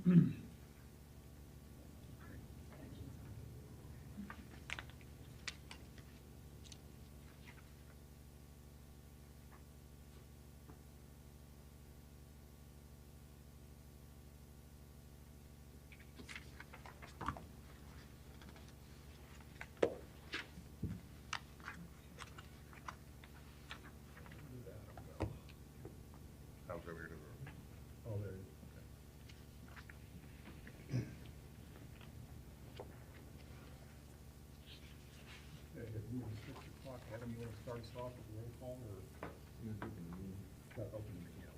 Oh, there it is. Okay, if you want to switch your clock, Adam, you want to start us off with the roll call, or? Open the meeting, yeah.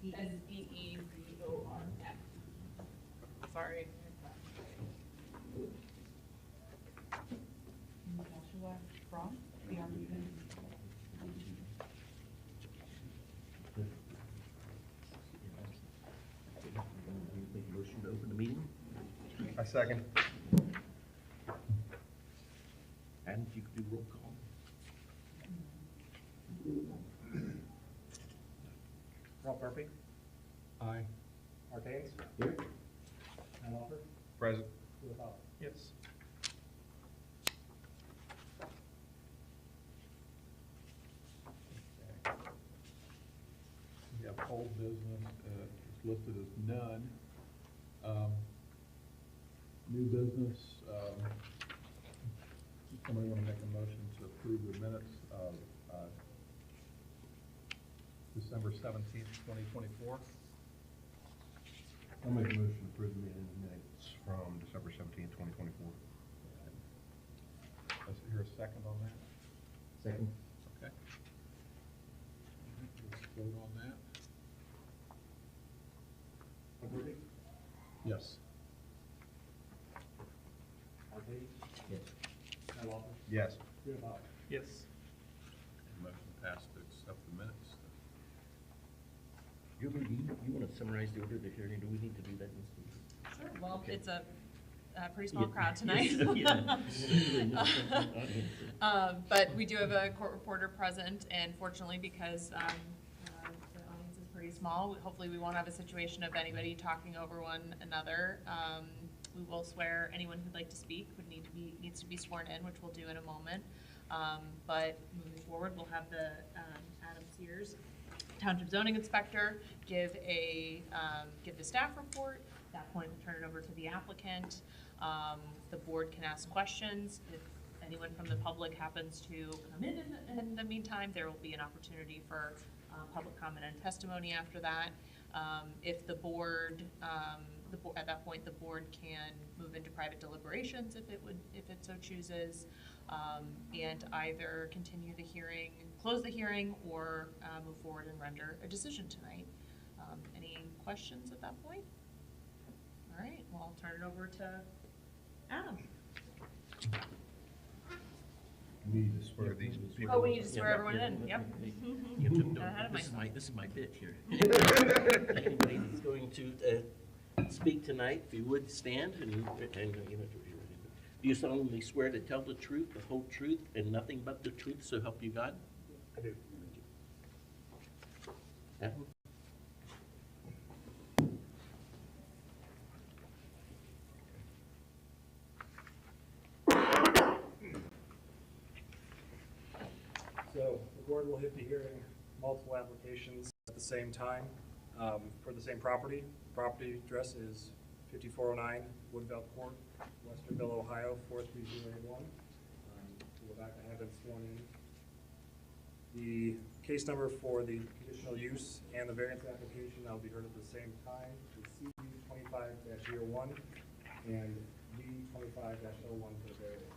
SBEZOR. Sorry. Joshua Braun, we are moving. Make a motion to open the meeting. I second. And if you could do roll call. Rob Murphy, Aye. Mark Haynes, Here. Al Alford, Present. Will Hall. Yes. We have old business, it's listed as none. New business, somebody want to make a motion to approve the minutes of December 17th, 2024? I'll make a motion to approve the minutes From December 17th, 2024. Let's hear a second on that. Second. Okay. Let's vote on that. Murphy, Yes. Mark Haynes, Yes. Al Alford, Yes. Will Hall. Yes. Motion passed to accept the minutes. You want to summarize the order of the hearing? Do we need to do that? Sure, well, Okay. it's a pretty small Yeah. crowd tonight. But we do have a court reporter present, and fortunately, because the audience is pretty small, hopefully we won't have a situation of anybody talking over one another. We will swear anyone who'd like to speak needs to be sworn in, which we'll do in a moment. But moving forward, we'll have the Adam Sears, Township Zoning Inspector, give the staff report. At that point, we'll turn it over to the applicant. The board can ask questions. If anyone from the public happens to come in the meantime, there will be an opportunity for public comment and testimony after that. If the board, at that point, the board can move into private deliberations if it so chooses, and either continue the hearing, close the hearing, or move forward and render a decision tonight. Any questions at that point? All right, well, I'll turn it over to Adam. We need to swear these people. Oh, we need to swear everyone in, yep. Ahead of This is myself. this is my bit here. Anybody that's going to speak tonight, if you would stand and do you solemnly swear to tell the truth, the whole truth, and nothing but the truth, so help you God? I do. Adam? So the board will hit the hearing multiple applications at the same time for the same property. Property address is 5409 Woodville Court, Westerville, Ohio, 43081. To go back, I have been sworn in. The case number for the conditional use and the variance application that will be heard at the same time is CB 25-01 and B 25-01 for the variance.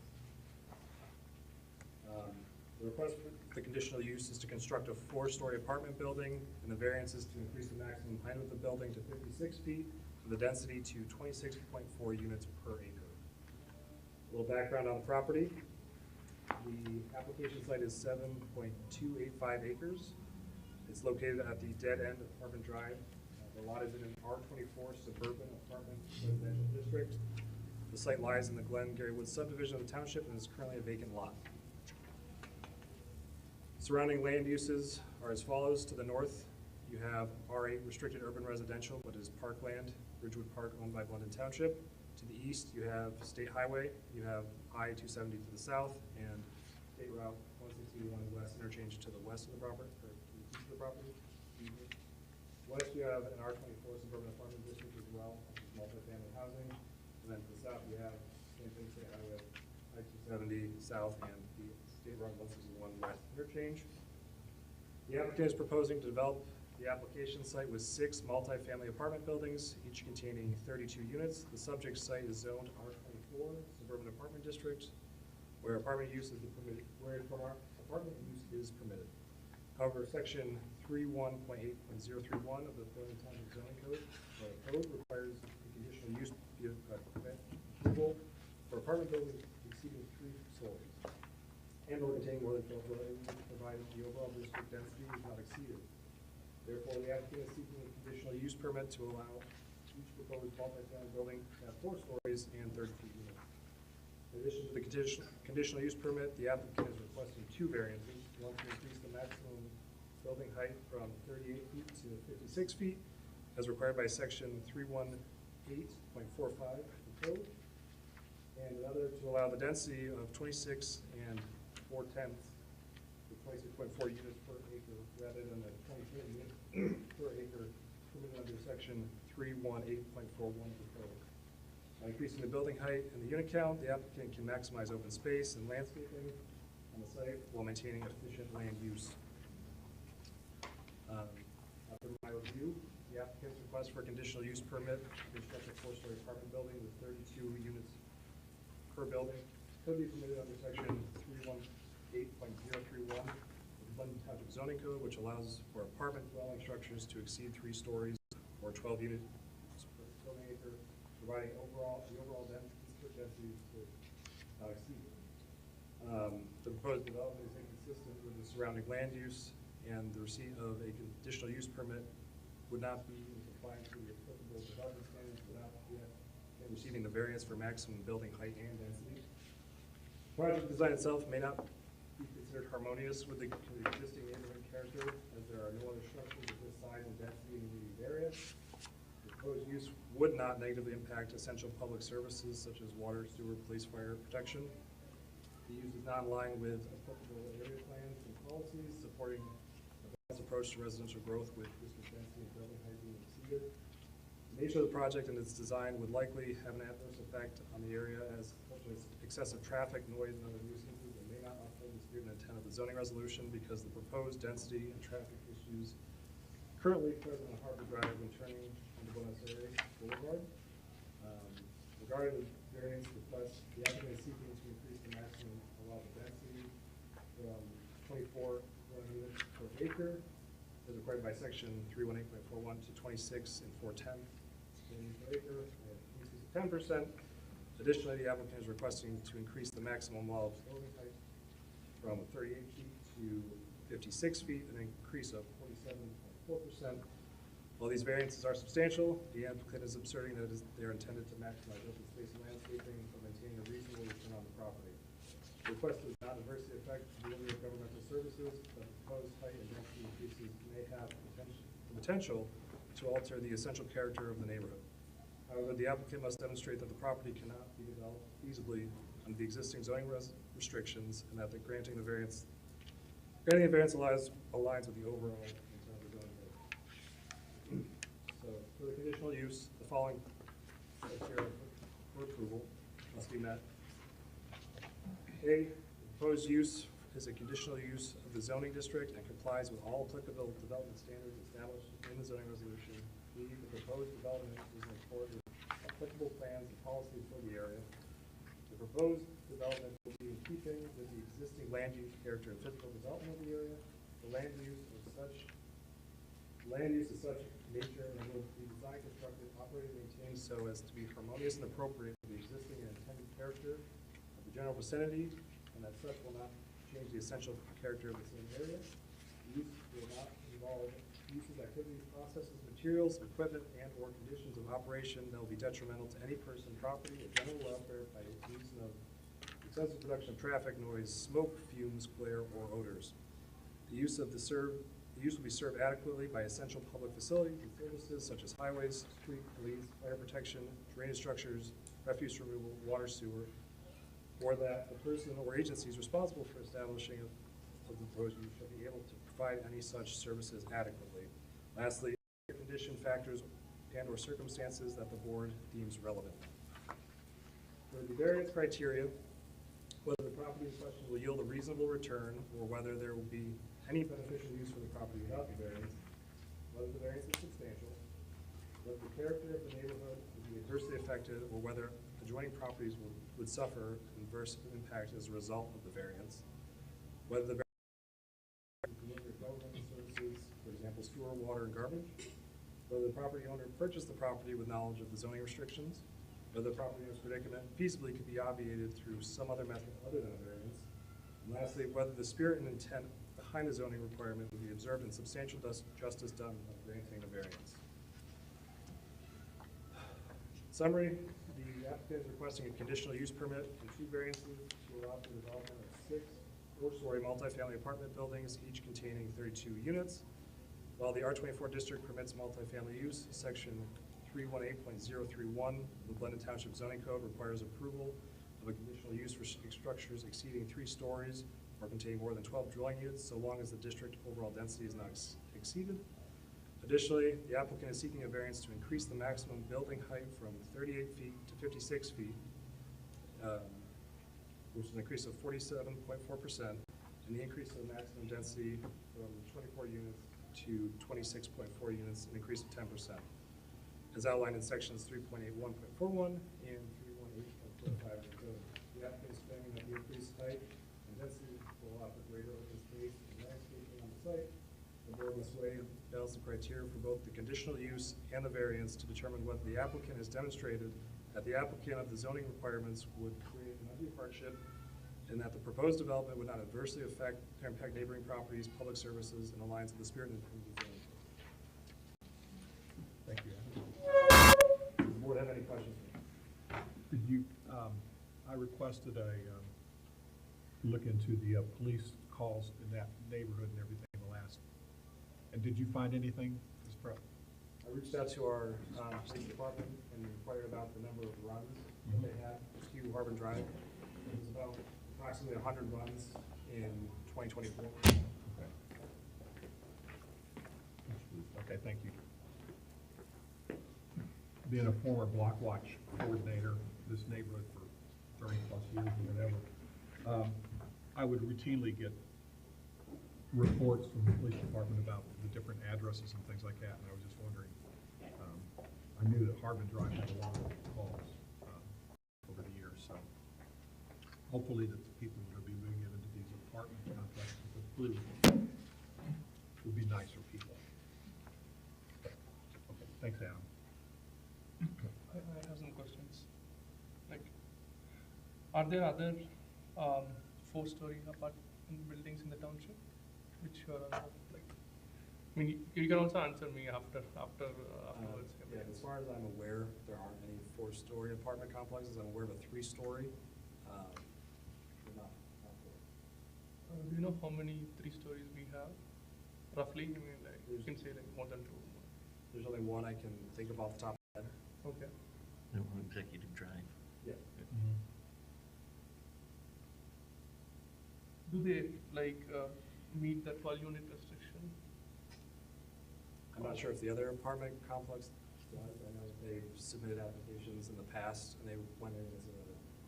The request for the conditional use is to construct a 4-story apartment building, and the variance is to increase the maximum height of the building to 56 feet and the density to 26.4 units per acre. A little background on the property. The application site is 7.285 acres. It's located at the dead end of Apartment Drive. The lot is in an R24 suburban apartment residential district. The site lies in the Glen Gary Woods subdivision of the township and is currently a vacant lot. Surrounding land uses are as follows. To the north you have R8 restricted urban residential, but is parkland, Ridgewood Park owned by London Township. To the east, you have State Highway, you have I-270 to the south, and State Route 161 west interchange to the west of the property, or to the east of the property. West, you have an R24 suburban apartment district as well, which is multifamily housing. And then to the south, you have same thing, State Highway, I-270 south, and the State Route 161 west interchange. The applicant is proposing to develop the application site with 6 multifamily apartment buildings, each containing 32 units. The subject site is zoned R24 suburban apartment district, where apartment use is permitted. Apartment use is permitted. However, section 31.8.031 of the Portland Township zoning code requires a conditional use approval for apartment buildings exceeding 3 stories and or containing more than 12 dwellings, provided the overall district density is not exceeded. Therefore, the applicant is seeking a conditional use permit to allow each proposed multifamily building to have 4 stories and 32 units. In addition to the conditional use permit, the applicant is requesting 2 variances. One to increase the maximum building height from 38 feet to 56 feet, as required by section 318.45 of the code. And another to allow the density of 26 and 4/10, with 26.4 units per acre, rather than the 23 units per acre permitted under section 318.41 of the code. By increasing the building height and the unit count, the applicant can maximize open space and landscaping on the site while maintaining efficient land use. After my review, the applicant's request for a conditional use permit to construct a 4-story apartment building with 32 units per building could be permitted under section 318.031 of the London Township zoning code, which allows for apartment dwelling structures to exceed 3 stories or 12 units per building acre, providing the overall density to not exceed it. The proposed development is inconsistent with the surrounding land use, and the receipt of a conditional use permit would not be in compliance with the applicable development standards without yet receiving the variance for maximum building height and density. The project design itself may not be considered harmonious with the existing neighborhood character, as there are no other structures of this size and density in the immediate area. The proposed use would not negatively impact essential public services such as water, sewer, police, fire protection. The use is not in line with applicable area plans and policies supporting a balanced approach to residential growth with district density and building height being exceeded. The nature of the project and its design would likely have an adverse effect on the area, as such as excessive traffic, noise, and other nuisances that may not uphold the spirit and intent of the zoning resolution, because the proposed density and traffic issues currently present on Harbor Drive when turning onto Buenos Aires Boulevard. Regarding the variance request, the applicant is seeking to increase the maximum allowable density from 24 dwelling units per acre, as required by section 318.41, to 26 and 4/10 units per acre, and increase of 10%. Additionally, the applicant is requesting to increase the maximum allowable building height from 38 feet to 56 feet, an increase of 47.4%. While these variances are substantial, the applicant is asserting that they are intended to maximize open space and landscaping while maintaining a reasonable return on the property. The request does not adversely affect the delivery of governmental services, but the proposed height and density increases may have the potential to alter the essential character of the neighborhood. However, the applicant must demonstrate that the property cannot be developed feasibly under the existing zoning restrictions, and that the granting the variance aligns with the overall intent of the zoning code. So, for the conditional use, the following criteria for approval must be met. A, the proposed use is a conditional use of the zoning district and complies with all applicable development standards established in the zoning resolution. B, the proposed development is in accord with applicable plans and policies for the area. The proposed development will be in keeping with the existing land use character and physical development of the area. The land use is such nature and will be designed, constructed, operated, and maintained so as to be harmonious and appropriate to the existing and intended character of the general vicinity, and that such will not change the essential character of the same area. Use will not involve uses, activities, processes, materials, equipment, and or conditions of operation that will be detrimental to any person, property, or general welfare by reason of excessive production of traffic, noise, smoke, fumes, glare, or odors. The use of the served the use will be served adequately by essential public facilities and services such as highways, street, police, fire protection, drainage structures, refuse removal, water, sewer, or that the person or agencies responsible for establishing of the proposed use shall be able to provide any such services adequately. Lastly, condition factors and or circumstances that the board deems relevant. For the variance criteria, whether the property in question will yield a reasonable return or whether there will be any beneficial use for the property without the variance, whether the variance is substantial, whether the character of the neighborhood will be adversely affected, or whether adjoining properties would suffer adverse impact as a result of the variance, whether the governmental services, for example, sewer, water, and garbage, whether the property owner purchased the property with knowledge of the zoning restrictions, whether the property owner's predicament feasibly could be obviated through some other method other than a variance, and lastly, whether the spirit and intent behind the zoning requirement would be observed and substantial justice done of granting a variance. Summary, the applicant is requesting a conditional use permit and 2 variances to allow for the development of 6 four-story multifamily apartment buildings, each containing 32 units. While the R24 district permits multifamily use, section 318.031 of the Blended Township Zoning Code requires approval of a conditional use for structures exceeding 3 stories or containing more than 12 dwelling units, so long as the district overall density is not exceeded. Additionally, the applicant is seeking a variance to increase the maximum building height from 38 feet to 56 feet, which is an increase of 47.4%, and the increase of the maximum density from 24 units to 26.4 units, an increase of 10%, as outlined in sections 3.81.41 and 318.45 of the code. The applicant is claiming that the increased height and density will allow for greater open space and landscaping on the site. The board must weigh and balance the criteria for both the conditional use and the variance to determine whether the applicant has demonstrated that the applicant of the zoning requirements would create an undue hardship and that the proposed development would not adversely affect or impact neighboring properties, public services, and aligns with the spirit and intent of the zoning. Thank you. Does the board have any questions? Did you, I requested a, look into the police calls in that neighborhood and everything in the last, and did you find anything? I reached out to our police department and inquired about the number of runs that they had to Harbin Drive. It was about approximately 100 runs in 2024. Okay, thank you. Being a former block watch coordinator in this neighborhood for 30+ years or whatever, I would routinely get reports from the police department about the different addresses and things like that, and I was just wondering, I knew that Harbin Drive had a lot of calls over the years, so hopefully that the people that will be moving into these apartment complexes with blue will be nicer people. Okay, thanks, Adam. I have some questions. Like, are there other 4-story apartment buildings in the township which are like? I mean, you can also answer me afterwards. Yeah, as far as I'm aware, there aren't any 4-story apartment complexes. I'm aware of a 3-story. But not 4. Do you know how many 3 stories we have? Roughly, I mean, like you can say like more than 2. There's only one I can think of off the top of my head. Okay. No, Executive Drive. Yeah. Do they like meet the 12-unit restriction? I'm not sure if the other apartment complex does. I know they've submitted applications in the past, and they went in as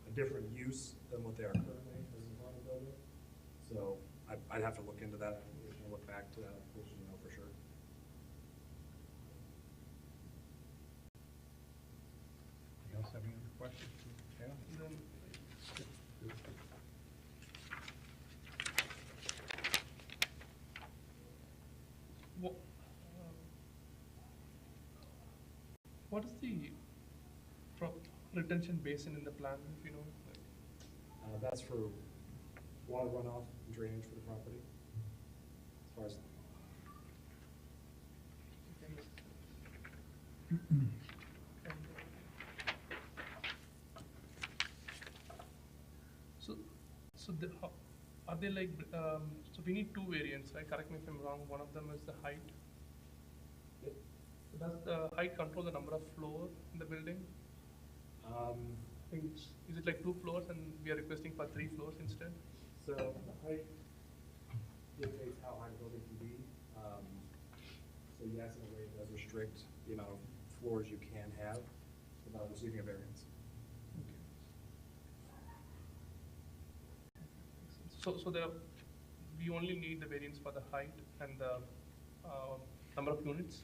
a different use than what they are currently as an apartment building. So I'd have to look into that application and look back to that application to know for sure. You else have any other questions? Yeah. Then, what is the retention basin in the plan, if you know? Like, That's for water runoff and drainage for the property. As far as So Are they like, so we need two variants, right? Correct me if I'm wrong. One of them is the height. Yep. So does the height control the number of floors in the building? Is it like 2 floors and we are requesting for 3 floors instead? So the height dictates how high the building can be. So yes, in a way, it does restrict the amount of floors you can have without receiving a variance. So we only need the variance for the height and the number of units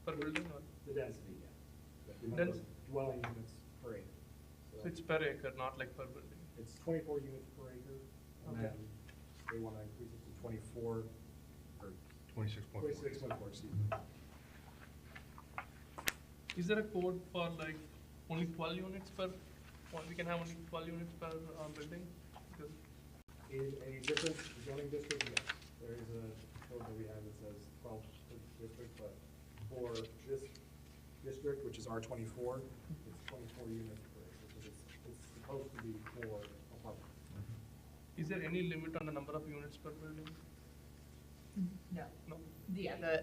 per building, or? The density, yeah. The number of dwelling units per acre. So it's per acre, not like per building. It's 24 units per acre, and Okay. then they want to increase it to 24, or 26.4. 26.4, excuse me. Is there a code for like only 12 units per, or we can have only 12 units per building? Because In a different zoning district, yes, there is a code that we have that says 12 per district, but for this district, which is R24, it's 24 units per acre, because it's supposed to be for apartments. is there any limit on the number of units per building? No. No?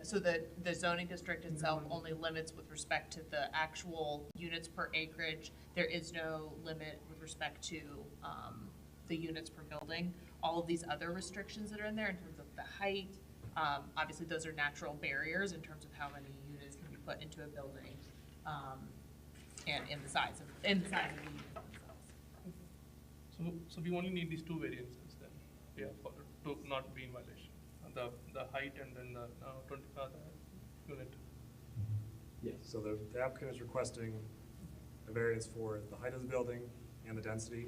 So the zoning district itself only limits with respect to the actual units per acreage. There is no limit with respect to the units per building. All of these other restrictions that are in there in terms of the height, obviously those are natural barriers in terms of how many units can be put into a building, and in the size of the units themselves. So we only need these two variances then, yeah, for, to not be in violation. The height and then the the unit. Yes. So the applicant is requesting a variance for the height of the building and the density,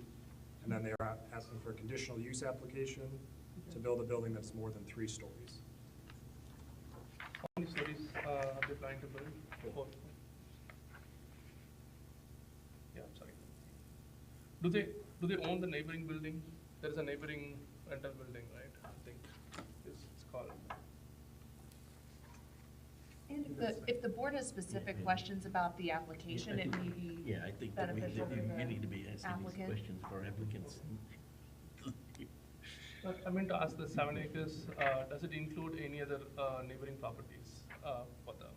and then they are asking for a conditional use application to build a building that's more than 3 stories. How many stories are they planning to build? 4. Yeah, I'm sorry. Do they own the neighboring building? There is a neighboring rental building, right? I think it's called. And if the board has specific questions about the application, it may be Yeah, I think that beneficial for you the need to be asking these applicant. questions for applicants. I meant to ask the 7 acres, does it include any other neighboring properties for the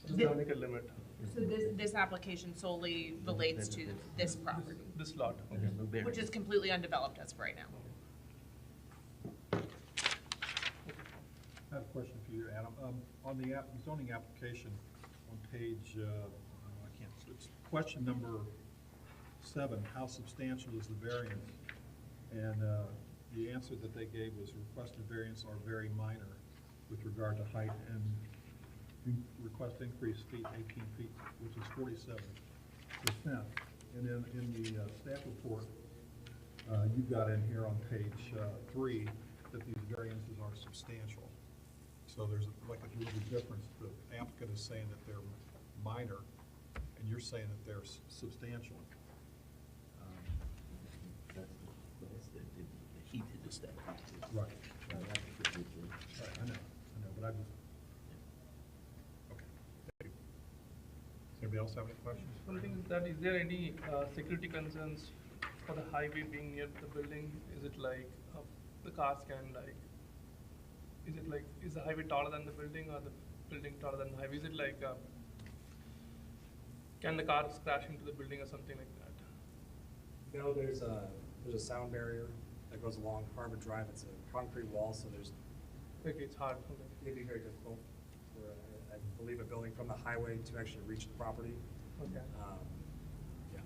7 acre limit? So this application solely relates to this property, This lot, okay. There's no which variance. is completely undeveloped as of right now. I have a question for you, Adam. On the zoning application, on page, I can't, it's question number 7, how substantial is the variance? And the answer that they gave was requested variance are very minor with regard to height, and request increase feet, 18 feet, which is 47%. And then in the staff report, you've got in here on page 3 that these variances are substantial. So there's like a little difference. The applicant is saying that they're minor, and you're saying that they're substantial. That's the heat of the stuff. Right. Right, I know, but I just, okay. Thank you. Does anybody else have any questions? One thing is that, is there any security concerns for the highway being near the building? Is it like the cars can like, is the highway taller than the building or the building taller than the highway? Is it like, can the cars crash into the building or something like that? No, there's a sound barrier that goes along Harvard Drive. It's a concrete wall, so Okay, it's hard, okay. it'd be very difficult for, I believe, a building from the highway to actually reach the property. Okay. Yeah.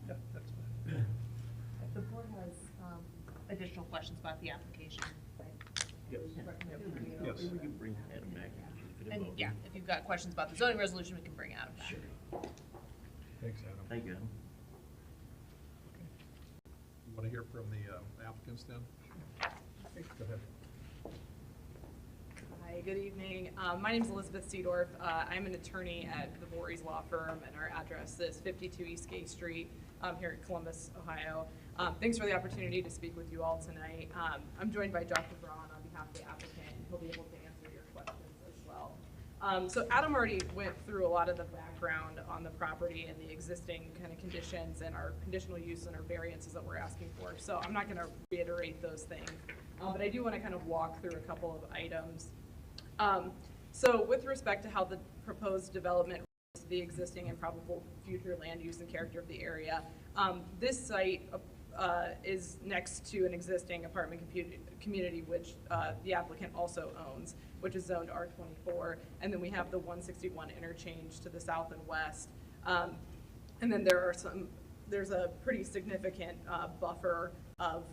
Yeah, that's fine. If the board has additional questions about the application, right? Yes. Yes. Maybe we can bring Adam back. And yeah, if you've got questions about the zoning resolution, we can bring Adam back. Sure. Thanks, Adam. Thank you, Adam. You want to hear from the applicants then? Go ahead. Hi, good evening. My name is Elizabeth Seedorf. I'm an attorney at the Voorhees Law Firm, and our address is 52 East Gay Street here in Columbus, Ohio. Thanks for the opportunity to speak with you all tonight. I'm joined by Dr. Braun on behalf of the applicant, and he'll be able to answer your questions as well. So Adam already went through a lot of the background on the property and the existing kind of conditions and our conditional use and our variances that we're asking for. So I'm not gonna reiterate those things, but I do wanna kind of walk through a couple of items. So with respect to how the proposed development relates to the existing and probable future land use and character of the area, this site is next to an existing apartment community, which the applicant also owns, which is zoned R24. And then we have the 161 interchange to the south and west. And then there's a pretty significant buffer of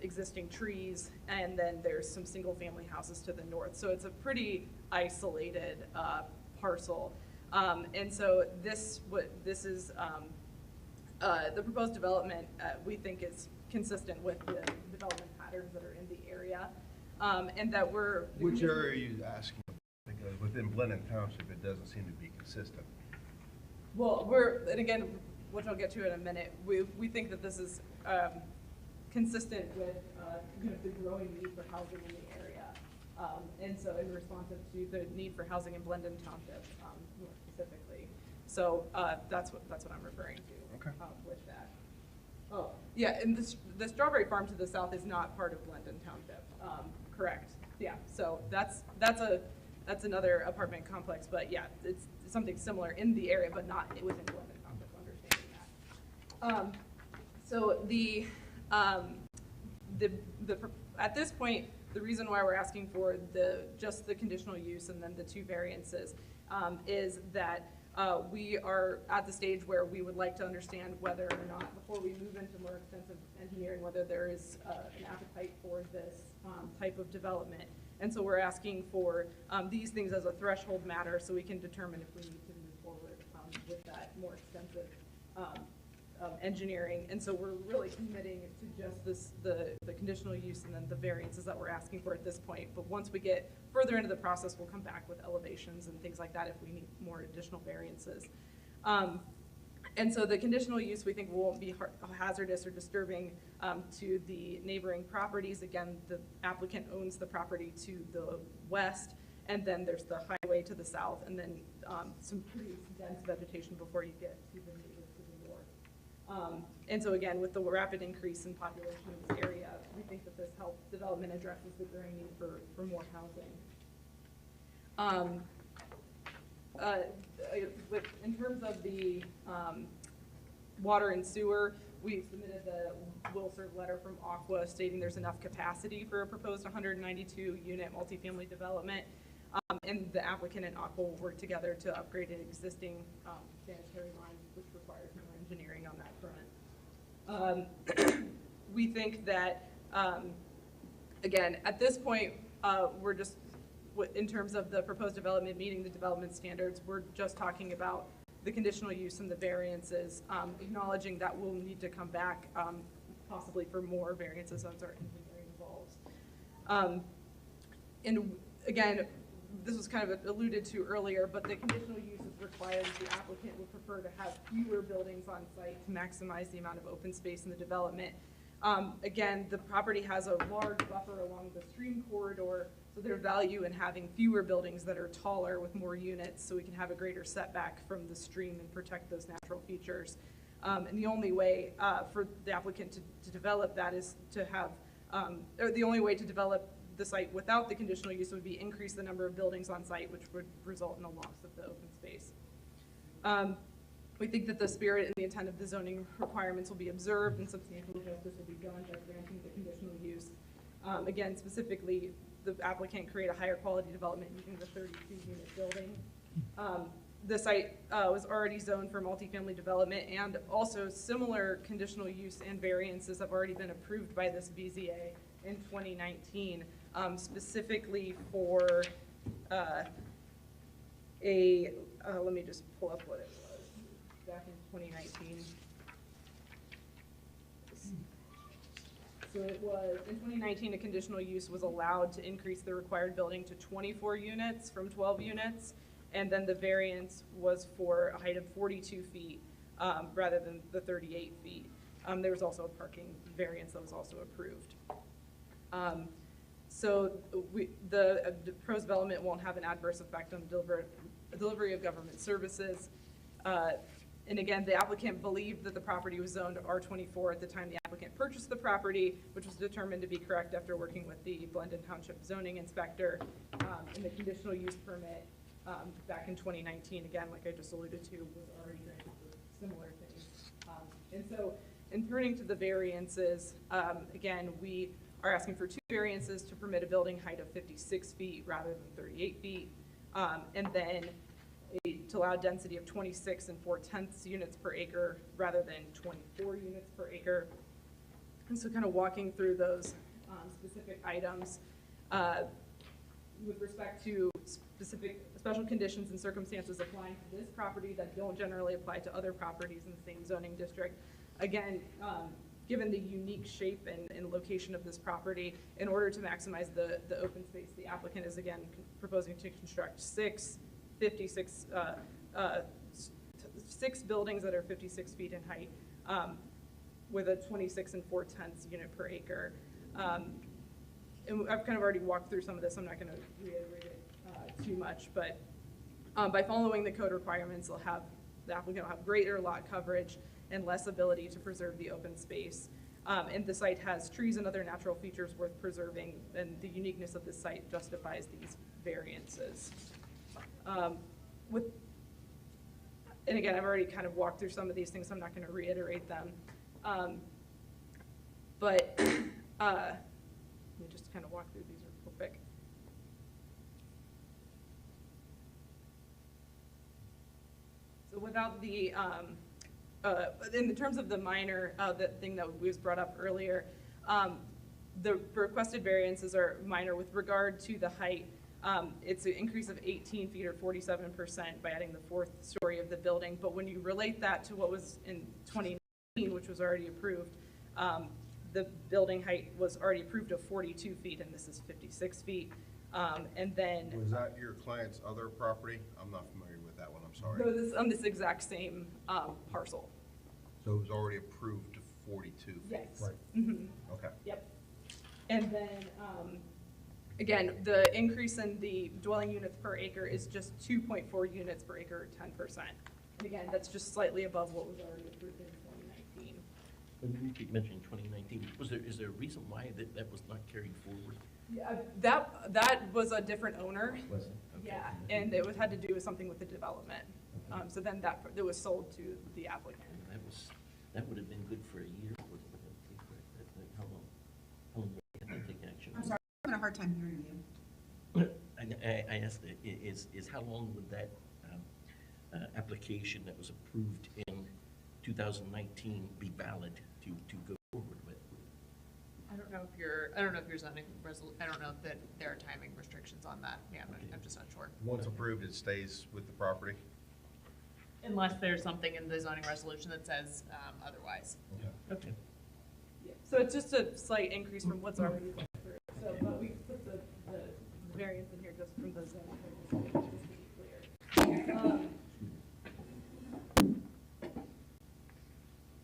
existing trees, and then there's some single-family houses to the north. So it's a pretty isolated parcel. And so this is the proposed development, we think is consistent with the development patterns that are in the area, and that we're. Which area are you asking? Because within Blenheim Township, it doesn't seem to be consistent. Well, and again, which I'll get to in a minute, we think that this is consistent with the growing need for housing in the area. And so in responsive to the need for housing in Blenheim Township, more specifically. So that's what I'm referring to. Okay. With that. Oh, yeah, and the strawberry farm to the south is not part of Blenheim Township. Correct. Yeah. So that's another apartment complex, but yeah, it's something similar in the area, but not within Blenheim Township. Understanding that. So at this point, the reason why we're asking for just the conditional use and then the two variances is that we are at the stage where we would like to understand whether or not, before we move into more extensive engineering, whether there is an appetite for this type of development. And so we're asking for these things as a threshold matter so we can determine if we need to move forward with that more extensive engineering. And so we're really committing to just the conditional use and then the variances that we're asking for at this point. But once we get further into the process, we'll come back with elevations and things like that if we need more additional variances. And so the conditional use we think won't be hazardous or disturbing to the neighboring properties. Again, the applicant owns the property to the west, and then there's the highway to the south, and then some pretty dense vegetation before you get to the neighbors to the north. And so again, with the rapid increase in population in this area, we think that this development addresses the growing need for more housing. In terms of the water and sewer, we submitted the will serve letter from Aqua stating there's enough capacity for a proposed 192 unit multifamily development. And the applicant and Aqua will work together to upgrade an existing sanitary line, which requires more engineering on that front. We think that, again, at this point, we're just, in terms of the proposed development meeting the development standards, we're just talking about the conditional use and the variances, acknowledging that we'll need to come back possibly for more variances as our engineering evolves. And again, this was kind of alluded to earlier, but the conditional use is required if the applicant would prefer to have fewer buildings on site to maximize the amount of open space in the development. Again, the property has a large buffer along the stream corridor, so there's value in having fewer buildings that are taller with more units so we can have a greater setback from the stream and protect those natural features. And the only way for the applicant to develop that is to have, or the only way to develop the site without the conditional use would be increase the number of buildings on site, which would result in a loss of the open space. We think that the spirit and the intent of the zoning requirements will be observed and substantial justice will be done by granting the conditional use. Again, specifically, the applicant create a higher quality development using the 32-unit building. The site was already zoned for multifamily development, and also similar conditional use and variances have already been approved by this BZA in 2019, specifically for let me just pull up what it was back in 2019. So it was, in 2019, a conditional use was allowed to increase the required building to 24 units from 12 units, and then the variance was for a height of 42 feet rather than the 38 feet. There was also a parking variance that was also approved. So the proposed development won't have an adverse effect on the delivery of government services. And again, the applicant believed that the property was zoned R24 at the time the applicant purchased the property, which was determined to be correct after working with the Blendon Township zoning inspector. And the conditional use permit back in 2019, again, like I just alluded to, was already granted for similar things. And so in turning to the variances, again, we are asking for 2 variances to permit a building height of 56 feet rather than 38 feet. And then to allow a density of 26 4/10 units per acre rather than 24 units per acre. And so kind of walking through those specific items. With respect to special conditions and circumstances applying to this property that don't generally apply to other properties in the same zoning district. Again, given the unique shape and location of this property, in order to maximize the open space, the applicant is again proposing to construct 6 buildings that are 56 feet in height, with a 26 4/10 unit per acre. And I've kind of already walked through some of this, I'm not going to reiterate it too much, but by following the code requirements, the applicant will have greater lot coverage and less ability to preserve the open space. And the site has trees and other natural features worth preserving, and the uniqueness of this site justifies these variances. And again, I've already kind of walked through some of these things, so I'm not going to reiterate them. But let me just kind of walk through these real quick. So without the, in terms of the minor, the thing that was brought up earlier, the requested variances are minor with regard to the height. It's an increase of 18 feet or 47% by adding the 4th story of the building. But when you relate that to what was in 2019, which was already approved, the building height was already approved of 42 feet, and this is 56 feet. And then Was that your client's other property? I'm not familiar with that one, I'm sorry. so this on this exact same parcel. So it was already approved to 42 feet? Yes. Right. Mm-hmm. Okay. Yep. And then, again, the increase in the dwelling units per acre is just 2.4 units per acre, 10%. And again, that's just slightly above what was already approved in 2019. When you keep mentioning 2019, is there a reason why that was not carried forward? Yeah, that was a different owner. Was it? Okay. Yeah, and it had to do with something with the development. So then it was sold to the applicant. That would have been good for a year. How long did that take action? I'm sorry, I'm having a hard time hearing you. I asked, is how long would that application that was approved in 2019 be valid to go forward with? I don't know if you're zoning I don't know that there are timing restrictions on that. Yeah, I'm just not sure. Once approved, it stays with the property? Unless there's something in the zoning resolution that says otherwise. Okay. Yeah. So it's just a slight increase from what's already been through. So, but we put the variance in here just from the zoning code, just to be clear.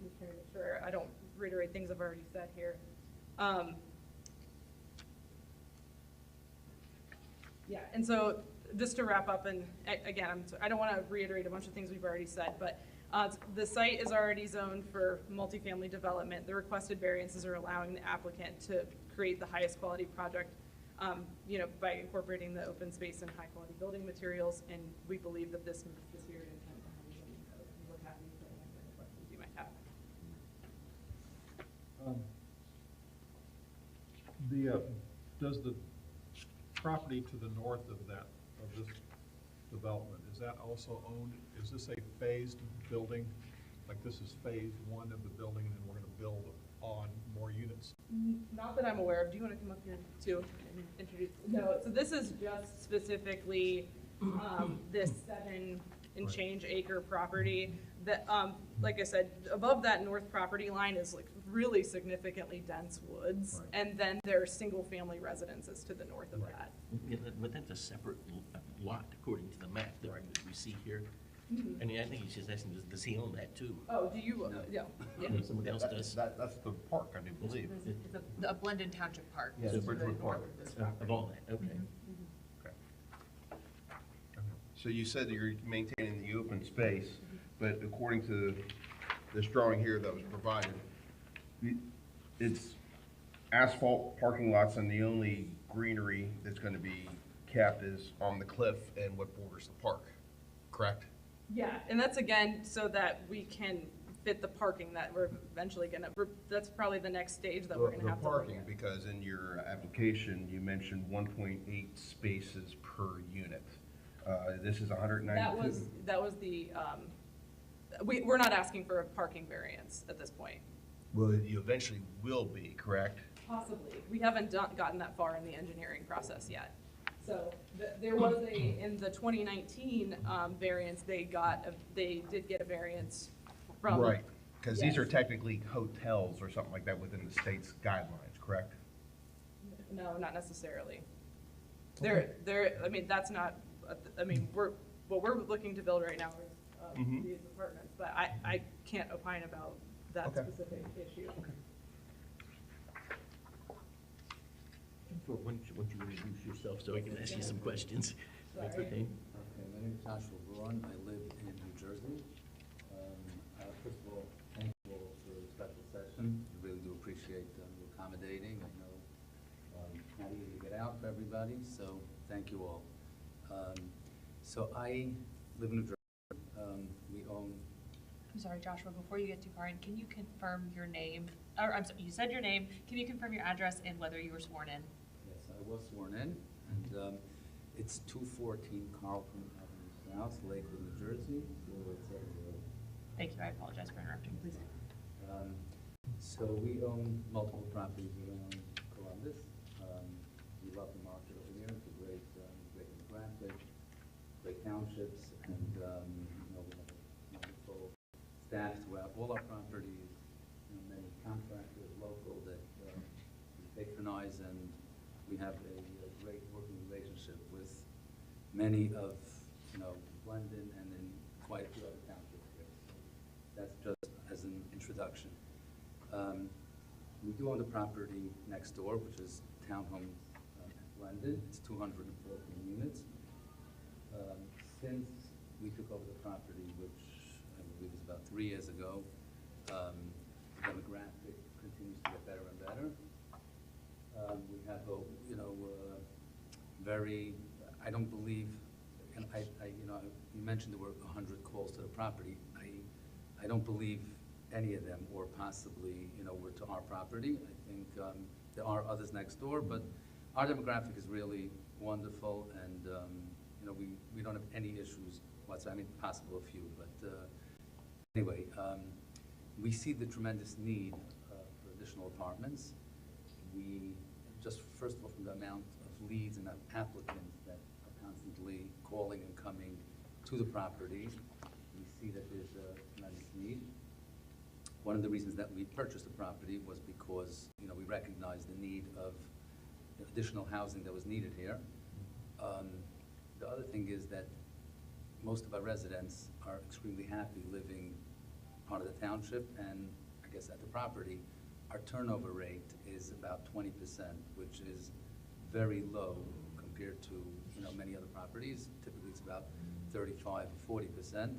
Just trying to make sure I don't reiterate things I've already said here. Yeah, and so just to wrap up, and again, I don't want to reiterate a bunch of things we've already said, but the site is already zoned for multifamily development. The requested variances are allowing the applicant to create the highest quality project, by incorporating the open space and high quality building materials, and we believe that this meets the spirit and intent behind the zoning code. We're happy to answer any questions you might have. Does the property to the north of this development, is that also owned? Is this a phased building? Like this is phase 1 of the building, and then we're going to build on more units? Not that I'm aware of. Do you want to come up here too and introduce? No, so this is just specifically this 7 and change acre property that, like I said, above that north property line is like really significantly dense woods. Right. And then there are single family residences to the north of Right. that. Yeah, but that's a separate lot according to the map that we see here. And I think he's just asking, does he own that too? Oh, do you, yeah, yeah. Somebody else does? That's the park, I do believe. It's a Blendon Township Park. Yes, to the Bridgewood north Park. of this Of property. all that, okay. Okay. So you said that you're maintaining the open space, but according to this drawing here that was provided, it's asphalt parking lots, and the only greenery that's gonna be capped is on the cliff and what borders the park, correct? Yeah, and that's again, so that we can fit the parking that we're eventually gonna, that's probably the next stage that we're gonna have to The look parking, at. because in your application, you mentioned 1.8 spaces per unit. This is 192. That was the, we're not asking for a parking variance at this point. Well, you eventually will be, correct? Possibly. We haven't gotten that far in the engineering process yet. So there was in the 2019 variance, they did get a variance from. Right, because these are Yes. technically hotels or something like that within the state's guidelines, correct? No, not necessarily. I mean, that's not, I mean, what we're looking to build right now is Mhm. these apartments, but I can't opine about that Okay. specific issue. Why don't you introduce yourself so I can ask you some questions? Sorry. That's okay. Okay, my name is Joshua Braun. I live in New Jersey. First of all, thank you all for the special session. I really do appreciate you accommodating. I know not easy to get out for everybody, so thank you all. So I live in New Jersey. We own, I'm sorry, Joshua, before you get too far in, can you confirm your name? Or, I'm sorry, you said your name. Can you confirm your address and whether you were sworn in? yes, I was sworn in, and it's 214 Carlton Avenue South, Lakewood, New Jersey, 08708. Thank you, I apologize for interrupting, please. So we own multiple properties around Columbus. We love the market over here. It's a great demographic, great townships, and we have a wonderful staff throughout all our properties. Many contractors local that we patronize, and we have a great working relationship with many of Blendon and then quite a few other townships here. So that's just as an introduction. We do own the property next door, which is Townhome at Blendon. It's 214 units. Since we took over the property, which I believe was about 3 years ago, the demographic continues to get better and better. We have very, I don't believe, and you mentioned there were 100 calls to the property. I don't believe any of them, or possibly, were to our property. I think there are others next door, but our demographic is really wonderful, and we don't have any issues whatsoever. I mean, possible a few, but anyway, we see the tremendous need for additional apartments. We just, first of all, from the amount of leads and of applicants that are constantly calling and coming to the property, we see that there's a tremendous need. One of the reasons that we purchased the property was because, we recognized the need of additional housing that was needed here. The other thing is that most of our residents are extremely happy living part of the township, and I guess at the property. Our turnover rate is about 20%, which is very low compared to many other properties. Typically, it's about 35 or 40%.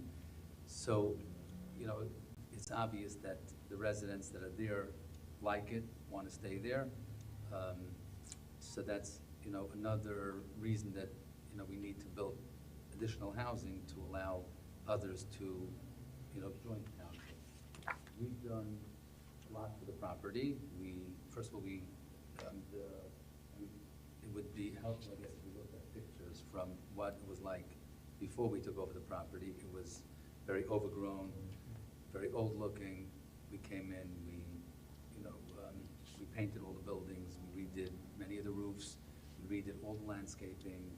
So, it's obvious that the residents that are there like it, want to stay there. So that's another reason that we need to build additional housing to allow others to join the township. We've done a lot for the property. First of all, it would be helpful, I guess, if we looked at pictures from what it was like before we took over the property. It was very overgrown, very old-looking. We came in, we painted all the buildings, we redid many of the roofs, we redid all the landscaping.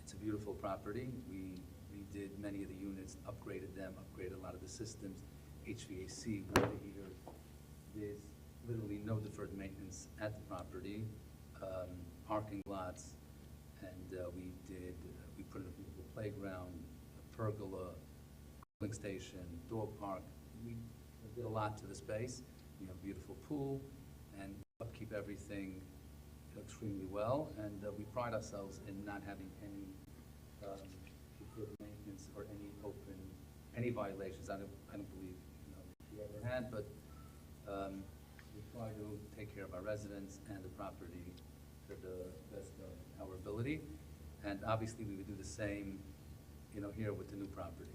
It's a beautiful property. We redid many of the units, upgraded them, upgraded a lot of the systems, HVAC, water heaters. There's literally no deferred maintenance at the property, parking lots, and we put in a beautiful playground, a pergola, filling station, dog park. We did a lot to the space. We have a beautiful pool and upkeep everything extremely well. And we pride ourselves in not having any deferred maintenance or any violations. I don't believe we ever had, but we try to take care of our residents and the property to the best of our ability. And obviously, we would do the same, here with the new property.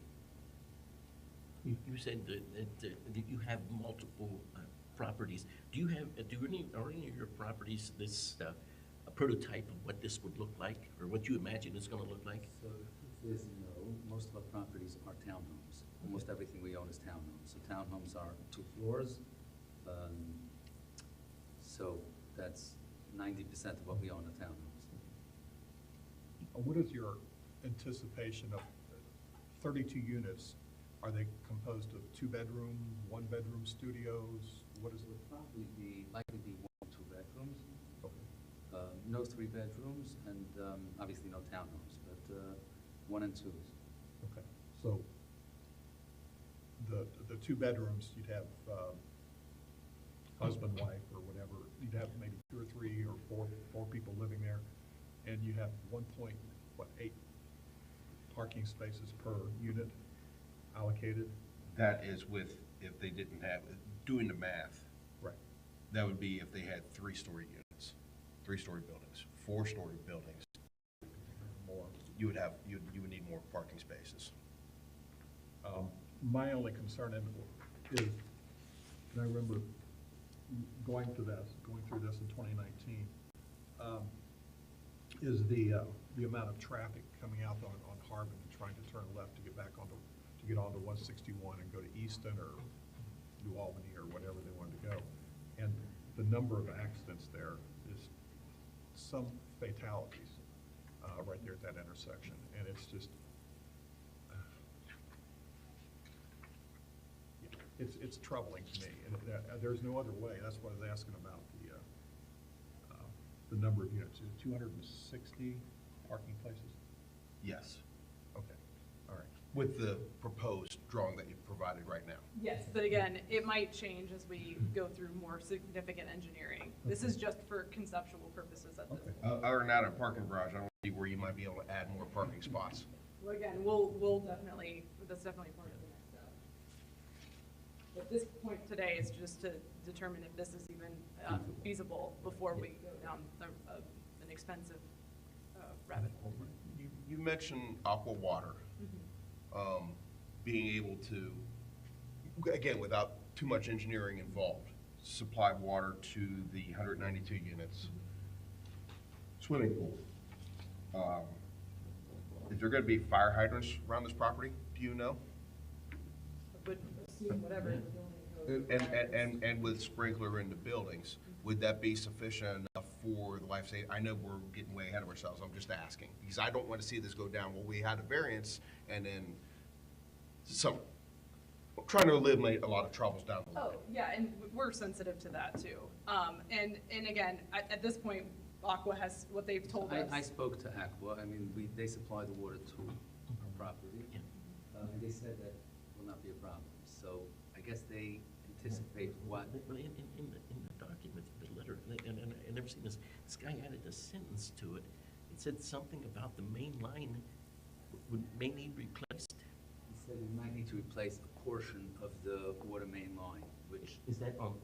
You said that you have multiple properties. Are any of your properties this a prototype of what this would look like, or what you imagine it's going to look like? So the truth is, no, most of our properties are townhomes. Almost everything we own is townhomes. So townhomes are 2 floors. So that's 90% of what we own are townhomes. What is your anticipation of 32 units? Are they composed of 2-bedroom, 1-bedroom studios? What is It it? would probably likely be 1 or 2 bedrooms, Okay. no 3 bedrooms, and obviously no townhomes, but 1 and 2s. Okay, so the 2 bedrooms, you'd have husband, wife, or whatever. You'd have maybe 2 or 3 or 4 people living there, and you have 1.8 parking spaces per unit allocated. That is with, if they didn't have, doing the math, Right. that would be if they had 3-story units, 3-story buildings, 4-story buildings. More. You would need more parking spaces. My only concern is, and I remember going through this in 2019, is the amount of traffic coming out on Harbin and trying to turn left to get onto 161 and go to Easton or New Albany or whatever they wanted to go. And the number of accidents there is some fatalities right there at that intersection. And it's just, it's troubling to me. And there's no other way. That's what I was asking about the number of units. Is it 260 parking places? Yes, Okay, all right. with the proposed drawing that you've provided right now. Yes, but again, it might change as we go through more significant engineering. This is just for conceptual purposes at this Okay. point. Other than that, a parking garage, I don't see where you might be able to add more parking spots. Well, again, we'll definitely, that's definitely part of the next step. But this point today is just to determine if this is even feasible before we go down an expensive rabbit hole. You mentioned aqua water, being able to, again, without too much engineering involved, supply water to the 192 units. Swimming pool. Is there going to be fire hydrants around this property? Do you know? But assume whatever the building code. And with sprinkler in the buildings, would that be sufficient enough for the life safety? I know we're getting way ahead of ourselves, I'm just asking, because I don't want to see this go down, well, we had a variance, and then trying to eliminate a lot of troubles down the line. Oh, yeah, and we're sensitive to that too. And again, at this point, Aqua has, what they've told us. I spoke to Aqua. I mean, they supply the water to our property. And they said that will not be a problem. So I guess they anticipate what. Well, in the document, the letter, and I never seen this guy added a sentence to it. It said something about the main line may need replaced. He said we might need to replace a portion of the water main line, which. Is that on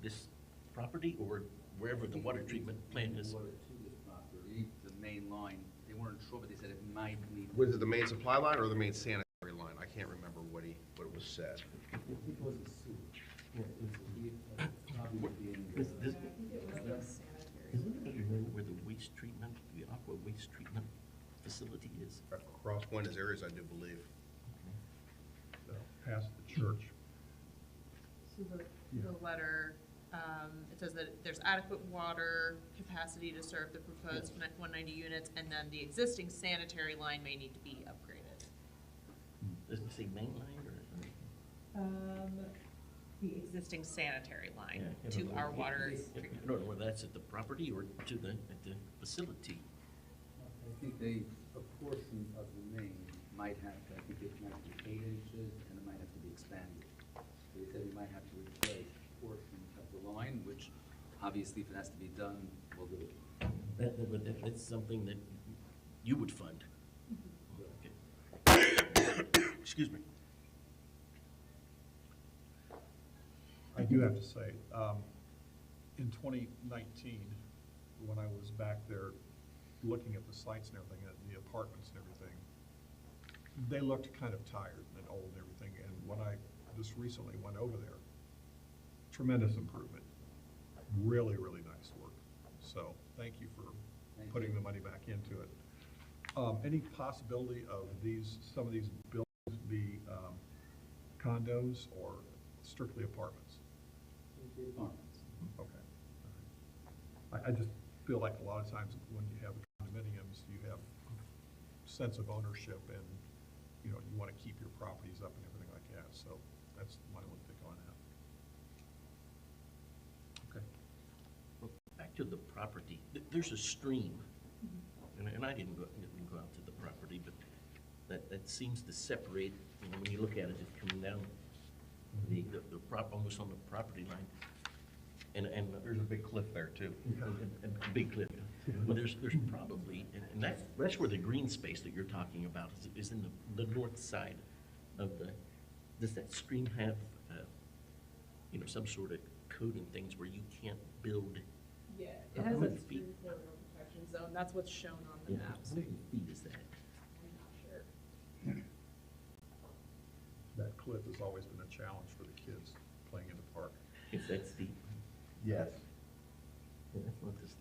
this property or wherever the water treatment plant is? Water to this property, the main line, they weren't sure, but they said it might need. Was it the main supply line or the main sanitary line? I can't remember what it was said. I think it was a sewer. Yeah, it was probably would be in This- the. this- I think it was the sanitary. Is anybody where the waste treatment, the aqua waste treatment facility is? Across Buenos Aires, I do believe. Past the church. So the letter, it says that there's adequate water capacity to serve the proposed 190 units, and then the existing sanitary line may need to be upgraded. Does it say main line or? The existing sanitary line Yeah, to our water I treatment. don't know whether that's at the property or at the facility. I think a portion of the main might have, I think it might be 8 inches, and it might have to be expanded. So they said we might have to replace a portion of the line, which obviously if it has to be done, we'll do it. That's something that you would fund. Excuse me. I do have to say, in 2019, when I was back there looking at the sites and everything, at the apartments and everything, they looked kind of tired and old and everything, and when I just recently went over there, tremendous improvement. Really, really nice work. So, thank you for putting the money back into it. Any possibility of some of these buildings be condos or strictly apartments? Apartments. Okay. I just feel like a lot of times when you have condominiums, you have sense of ownership and, you know, you want to keep your properties up and everything like that. So that's my only take on that. Okay. Well, back to the property, there's a stream, and I didn't go out to the property, but that seems to separate, you know, when you look at it, it's coming down almost on the property line. And There's a big cliff there too. a big cliff. Well, there's probably, and that's where the green space that you're talking about is in the north side of does that stream have, you know, some sort of code and things where you can't build? Yeah, How it has many a feet? stream corridor protection zone, that's what's shown on the map, How so many feet is that? I'm not sure. That cliff has always been a challenge for the kids playing in the park. It's that steep? Yes. Yeah, that's not this-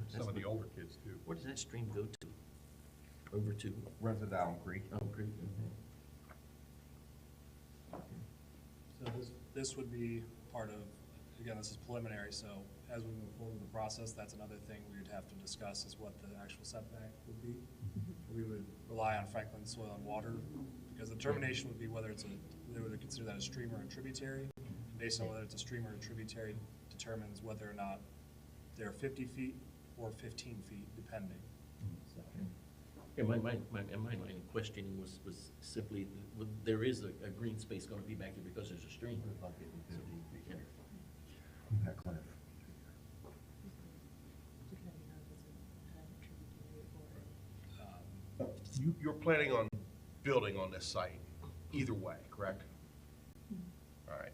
Some of the not- older kids too. Where does that stream go to? Over to Runs it down Creek. Elm Creek? So this would be part of, again, this is preliminary, so as we move forward with the process, that's another thing we would have to discuss is what the actual setback would be. We would rely on Franklin Soil and Water, because the determination would be whether they would consider that a stream or a tributary. Based on whether it's a stream or a tributary determines whether or not they're 50 feet or 15 feet, depending. Yeah, my line of questioning was simply, there is a green space gonna be back there because there's a stream. Yeah. That cliff. You're planning on building on this site either way, correct? All right.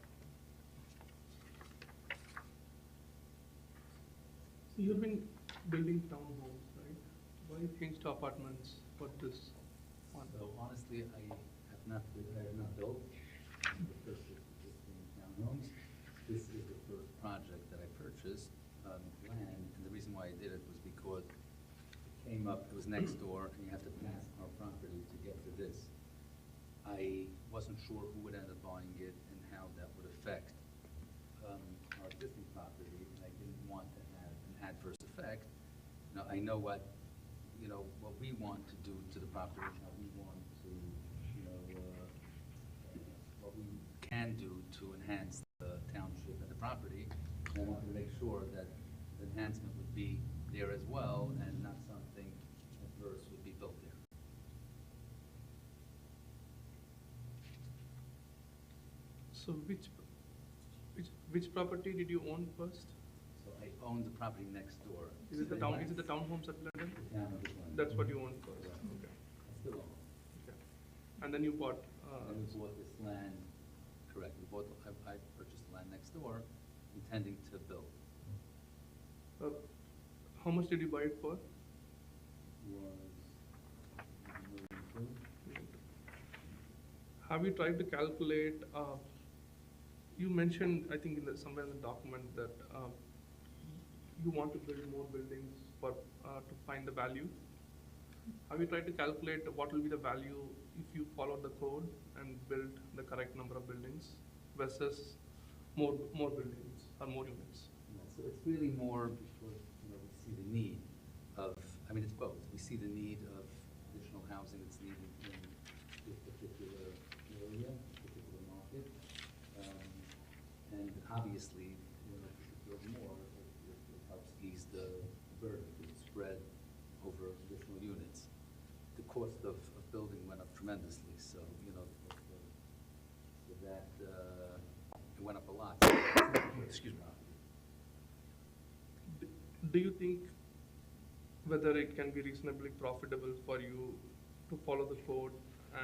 So you've been building townhomes, right? Why change to apartments for this one? So honestly, I have not built the first existing townhomes. This is the first project that I purchased, land, and the reason why I did it was because it came up, it was next door, and you have to pass our property to get to this. I wasn't sure who would end up buying it and how that would affect our existing property, and I didn't want to have an adverse effect. Now, I know what we want to do to the property, how we want to, what we can do to enhance the township and the property. And I wanted to make sure that the enhancement would be there as well, and not something adverse would be built there. So which property did you own first? So I own the property next door. Is it the townhomes at Glendon? The town of Glendon. That's what you owned first, Correct. okay. I still own it. Okay. And then you bought, And we bought this land, correct, I purchased the land next door, intending to build. how much did you buy it for? Was $1,200,000. Have you tried to calculate, you mentioned, I think somewhere in the document that you want to build more buildings to find the value. Have you tried to calculate what will be the value if you follow the code and build the correct number of buildings versus more buildings or more units? Yeah, so it's really more because, we see the need of, it's both. We see the need of additional housing that's needed in this particular area, particular market. And obviously, if you build more, it helps ease the burden, it's spread over additional units. The cost of building went up tremendously. tremendously, so, you know, so that, it went up a lot. Excuse me. Do you think whether it can be reasonably profitable for you to follow the code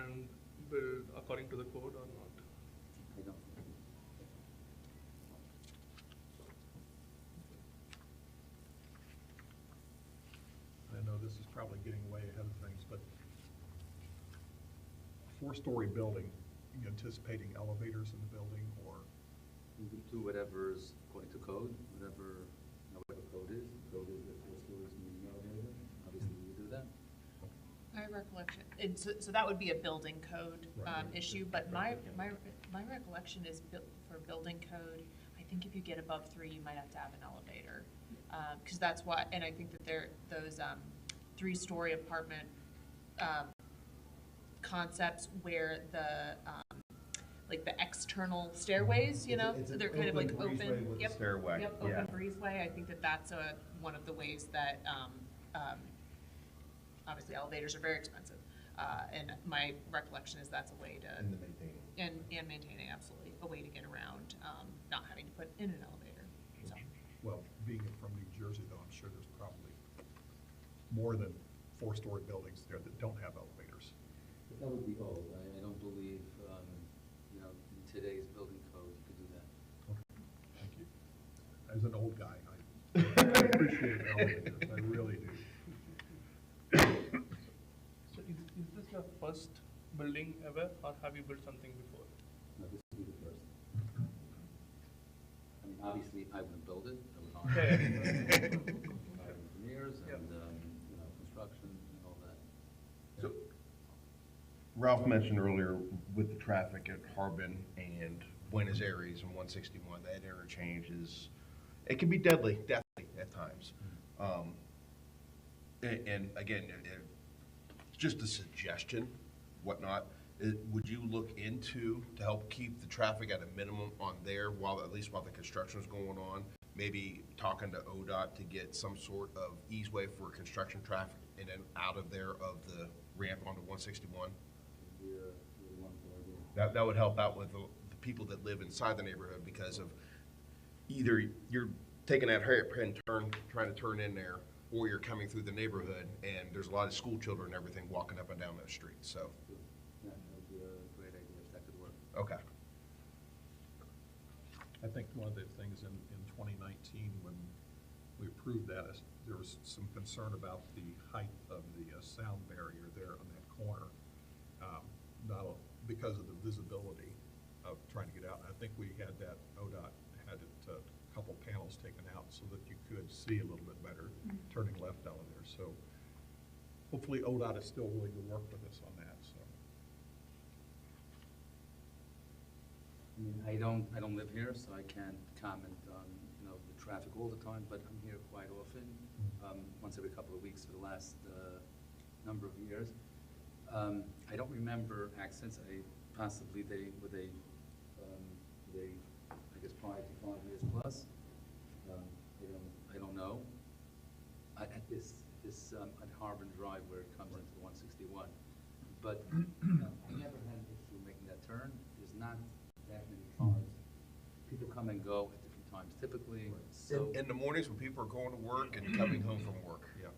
and build according to the code or not? I don't. I know this is probably getting way ahead of things, but a 4-story building, you anticipating elevators in the building, or? We would do whatever's according to code, whatever, you know, whatever code is. Code is that 4 stories meeting elevator. Obviously, we would do that. My recollection, and so that would be a building code Right. issue, but my recollection is for building code, I think if you get above 3, you might have to have an elevator. Because that's why, and I think that those 3-story apartment concepts where like the external stairways, you know, It's an they're kind of like open breezeway open. with a Yep, stairway, Yep, yeah. open breezeway. I think that's one of the ways that obviously elevators are very expensive. And my recollection is that's a way to. And the maintaining. And maintaining, absolutely, a way to get around, not having to put in an elevator, so. Well, being from New Jersey, though, I'm sure there's probably more than 4-story buildings there that don't have elevators. But that would be old. I don't believe, you know, in today's building code, you could do that. Okay, thank you. As an old guy, I appreciate elevators, I really do. So is this your first building ever, or have you built something before? No, this would be the first. I mean, obviously, I wouldn't build it. I would Yeah. hire engineers Yeah. and, you know, construction and all that. So, Ralph mentioned earlier with the traffic at Harbin and Buenos Aires and 161, that interchange it can be deadly at times. And again, it's just a suggestion, whatnot. Would you look into to help keep the traffic at a minimum on there at least while the construction is going on? Maybe talking to ODOT to get some sort of easeway for construction traffic in and out of there of the ramp onto 161? Would be a wonderful idea. That would help out with the people that live inside the neighborhood, because of either you're taking that hairpin turn, trying to turn in there, or you're coming through the neighborhood, and there's a lot of school children and everything walking up and down those streets, so, Yeah, that would be a great idea if that could work. okay. I think one of the things in 2019, when we approved that, is there was some concern about the height of the sound barrier there on that corner, because of the visibility of trying to get out. And I think we had that, ODOT had a couple panels taken out so that you could see a little bit better turning left out of there. So hopefully ODOT is still willing to work with us on that, so. I mean, I don't live here, so I can't comment on, you know, the traffic all the time, but I'm here quite often, once every couple of weeks for the last number of years. I don't remember accidents. Possibly they I guess prior to 5 years plus. I don't know. At this at Harbin Drive where it comes into 161, but I never had an issue making that turn. There's not that many cars. People come and go at different times typically. So In the mornings when people are going to work and coming home from work, yeah.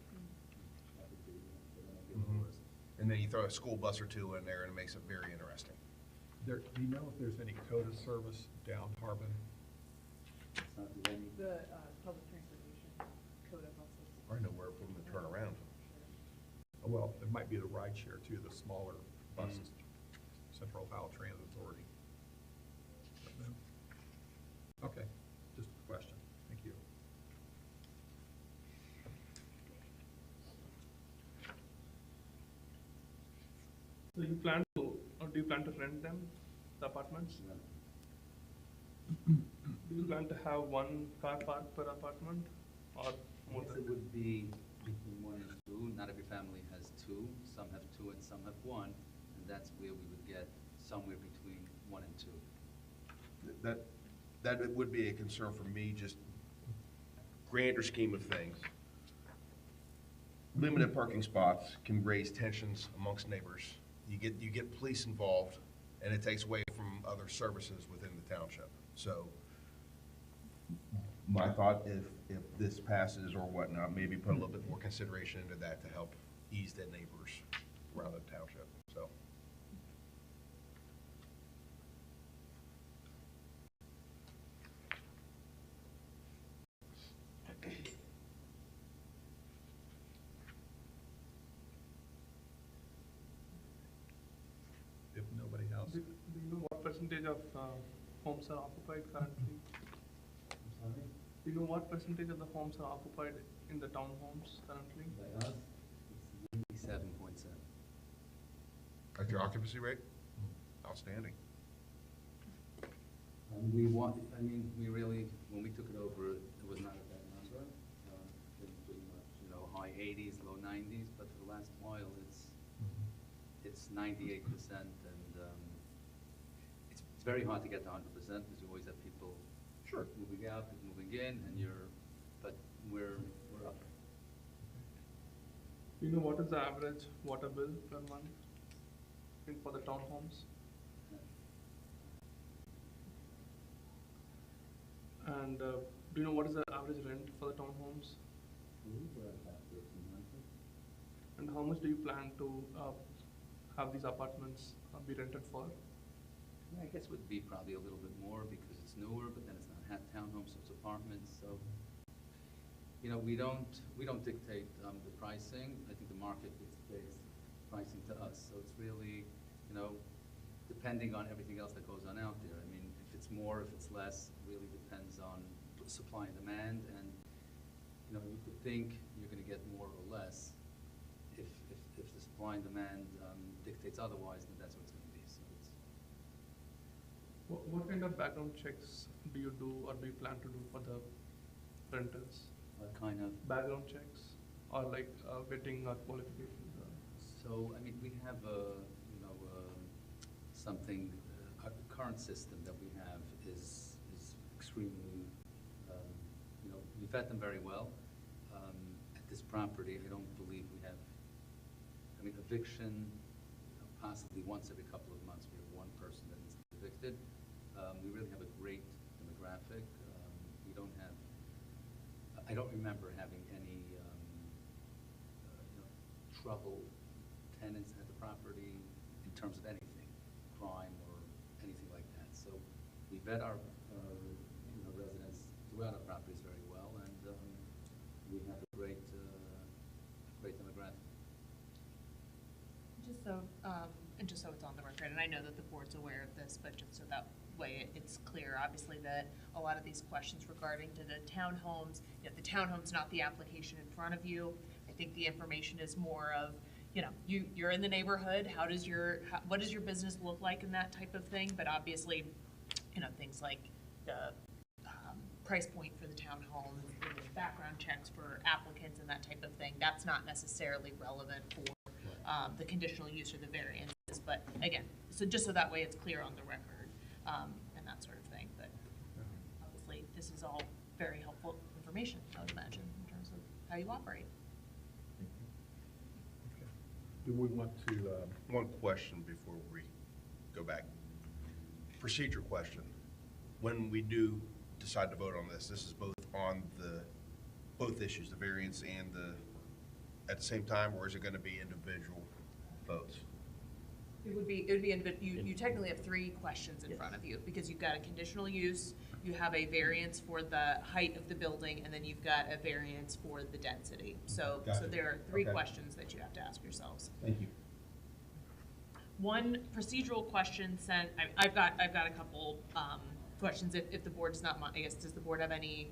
that would be, they're gonna be a little worse. And then you throw a school bus or two in there, and it makes it very interesting. Do you know if there's any CODA service down Harbin? It's not the any. The public transportation code of buses. I know where for them to turn around. Well, it might be the ride share too, the smaller buses, Central Ohio Transit Authority. Okay, just a question. Thank you. So you plan to, or do you plan to rent them, the apartments? Do you plan to have one car park per apartment, or more Yes, than? it would be between 1 and 2. Not every family has 2. Some have 2 and some have 1, and that's where we would get somewhere between 1 and 2. That would be a concern for me, just grander scheme of things. Limited parking spots can raise tensions amongst neighbors You get police involved, and it takes away from other services within the township. So my thought, if this passes or whatnot, maybe put a little bit more consideration into that to help ease the neighbors around the township, so. If nobody else. Do you know what percentage of homes are occupied currently? Do you know what percentage of the homes are occupied in the townhomes currently? By us, it's 97.7. That's your occupancy rate? Outstanding. We want, I mean, we really, when we took it over, it was not at that number. It was pretty much, you know, high 80s, low 90s, but for the last while, it's 98%, and it's very hard to get to 100% because you always have people Sure. moving out, people moving in, and but we're up. Do you know what is the average water bill per month for the townhomes? And do you know what is the average rent for the townhomes? We're at about 1,300. And how much do you plan to have these apartments be rented for? I guess it would be probably a little bit more because it's newer, but then it's not townhomes, so it's apartments, so. You know, we don't dictate the pricing. I think the market dictates pricing to us. So it's really, you know, depending on everything else that goes on out there. I mean, if it's more, if it's less, really depends on supply and demand. And, you know, you could think you're going to get more or less. If the supply and demand dictates otherwise, then that's what it's going to be. So it's. What kind of background checks do you do or do you plan to do for the renters? Kind of. Background checks or like vetting or qualifications? So, I mean, we have something, our current system that we have is extremely, you know, we vet them very well. At this property, I don't believe we have, I mean, eviction, you know, possibly once every couple of months, we have one person that is evicted. We really have a great demographic. We don't have, I don't remember having any, you know, trouble tenants at the property in terms of anything, crime or anything like that. So we vet our you know, residents throughout our properties very well, and we have a great demographic. Just so it's on the record, and I know that the board's aware of this, but just so that way it's clear, obviously, that a lot of these questions regarding to the townhomes, you know, the townhome's not the application in front of you. I think the information is more of, you know, you're in the neighborhood, what does your business look like and that type of thing, but obviously, you know, things like the price point for the townhome, background checks for applicants and that type of thing, that's not necessarily relevant for the conditional use or the variances, but again, so just so that way it's clear on the record, and that sort of thing, but obviously this is all very helpful information, I would imagine, in terms of how you operate. Do we want to, One question before we go back. Procedure question. When we do decide to vote on this is both on both issues, the variance and at the same time, or is it going to be individual votes? It would be, you technically have three questions in front of you, because you've got a conditional use, you have a variance for the height of the building, and then you've got a variance for the density. So Gotcha. there are three Okay. questions that you have to ask yourselves. Thank you. One procedural question sent, I've got a couple, questions if the board does not mind, I guess, does the board have any,